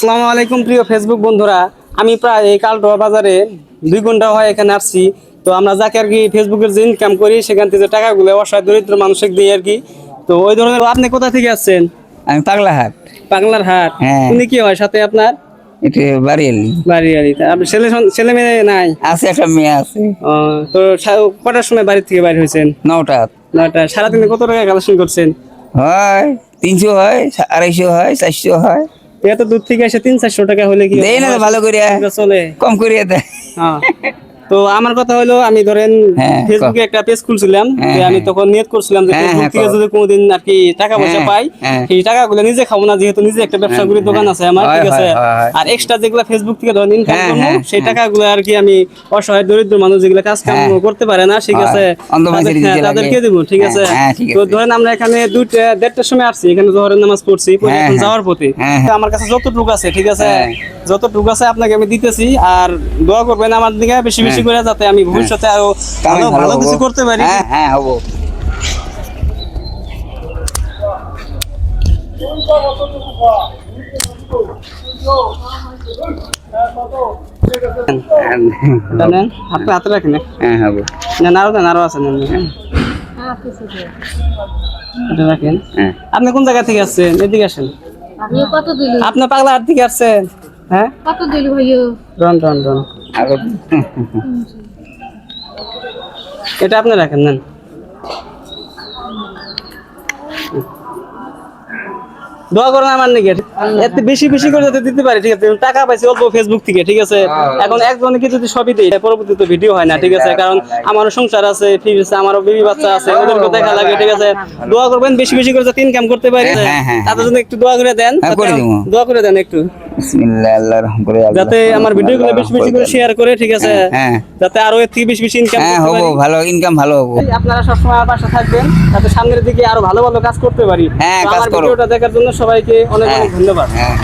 আসসালামু আলাইকুম প্রিয় ফেসবুক বন্ধুরা, আমি প্রায় এই কালটোয়া বাজারে 2 ঘন্টা হয় এখানে আসছি। তো আমরা যাকে আর কি ফেসবুকের যে ইনকাম করি সেখান থেকে টাকাগুলো অসহায় দরিদ্র মানুষকে দিই আর কি। তো ওই ধরনের আপনি কোথা থেকে আসছেন? আমি পাগলা হাট। পাগলার হাট। হ্যাঁ। উনি কি হয় সাথে আপনার? এটা বাড়িয়ালি বাড়ি বাড়ি আপনি ছেলে মেয়ে নাই? আছে, একটা মেয়ে আছে। ও, তো কটার সময় বাড়ি থেকে বাইরে হয়েছেন? 9টা। 9টা। সারাদিনে কত টাকা কালেকশন করছেন? হয় 300 হয়, 250 হয়, 400 হয়। এত দূর থেকে এসে 300-400 টাকা হলে কি দেয় না তো ভালো করে, চলে? কম করিয়া দেয়। হ্যাঁ। তো আমার কথা হলো, আমি ধরেন হ্যাঁ, ফেসবুকে একটা পেজ খুলছিলাম, হ্যাঁ, যে আমি হ্যাঁ। তখন নিয়ত করছিলাম যে হ্যাঁ, ফেসবুক হ্যাঁ, থেকে যদি কোনোদিন আর কি টাকা পয়সা হ্যাঁ, পাই, হ্যাঁ। সেই টাকাগুলো নিজে খাবো না, যেহেতু নিজে একটা ব্যবসা করি, দোকান আছে আমার, হয়, ঠিক আছে। হয়, হয়। আর এক্সট্রা যেগুলো ফেসবুক থেকে ধরেন ইনকাম হ্যাঁ, করবো, হ্যাঁ, সেই হ্যাঁ। টাকাগুলো আর কি আমি অসহায় দরিদ্র মানুষ যেগুলো কাজ কাম হ্যাঁ। করতে পারে না, ঠিক হয়। আছে, অন্ধ মানুষের দিতে লাগে। তাদেরকে দেবো, ঠিক হ্যাঁ, আছে। হ্যাঁ, ঠিক তো আছে। ধরেন আমরা এখানে 2-1:30টার সময় আসছি, এখানে জোহরের নামাজ পড়ছি, পরে হ্যাঁ, এখন হ্যাঁ। যাওয়ার পথে। হ্যাঁ, তো হ্যাঁ। আমার কাছে যতটুকু আছে, ঠিক আছে, হ্যাঁ। যতটুকু আছে আপনাকে আমি দিতেছি। আর দোয়া করবেন আমার দিকে বেশি বেশি করে, যাতে আমি ভবিষ্যতে আরো ভালো ভালো কিছু করতে পারি। হ্যাঁ, হ্যাঁ, হবো। জানেন আপনি হাতে রাখেন। হ্যাঁ, হবো। নেন, আরো দেন, আরো আছে, নেন, নেন। এটা রাখেন। হ্যাঁ। আপনি কোন জায়গা থেকে আসছেন? এদিকে আসেন। আমিও কত দিল আপনি পাগলা হাট থেকে আসছেন? হ্যাঁ, কত দিল ভাইও রন রন রন। আরো- এটা আপনি রাখেন, নেন। দোয়া করেন আমার নাকি, এতে বেশি বেশি করে যাতে দিতে পারি, ঠিক আছে। টাকা পাইছি অল্প ফেসবুক থেকে, ঠিক আছে। এখন একজনকে যদি সবই দিই, পরবর্তীতে ভিডিও হয় না, ঠিক আছে। কারণ আমারও সংসার আছে, ঠিক আছে, আমারও বিবি বাচ্চা আছে, ওদেরকে দেখা লাগে, ঠিক আছে। দোয়া করবেন বেশি বেশি করে যাতে ইনকাম করতে পারি, হ্যাঁ, হ্যাঁ, তাদের জন্য একটু দোয়া করে দেন। হ্যাঁ, করে দেবো। দোয়া করে দেন একটু, বিসমিল্লাহ, আল্লাহর রহম করে, আল্লাহ। যাতে আমার ভিডিওগুলো বেশি বেশি করে শেয়ার করে, ঠিক আছে, হ্যাঁ। যাতে আরো এর থেকে বেশি বেশি ইনকাম হ্যাঁ, করতে হবো, পারি। ভালো ইনকাম, ভালো হবো। আপনারা সবসময় আমার পাশে থাকবেন, যাতে সামনের দিকে আরো ভালো ভালো কাজ করতে পারি। হ্যাঁ, তো কাজ আমার করো। ভিডিওটা দেখার জন্য সবাইকে অনেক হ্যাঁ, অনেক ধন্যবাদ। হ্যাঁ।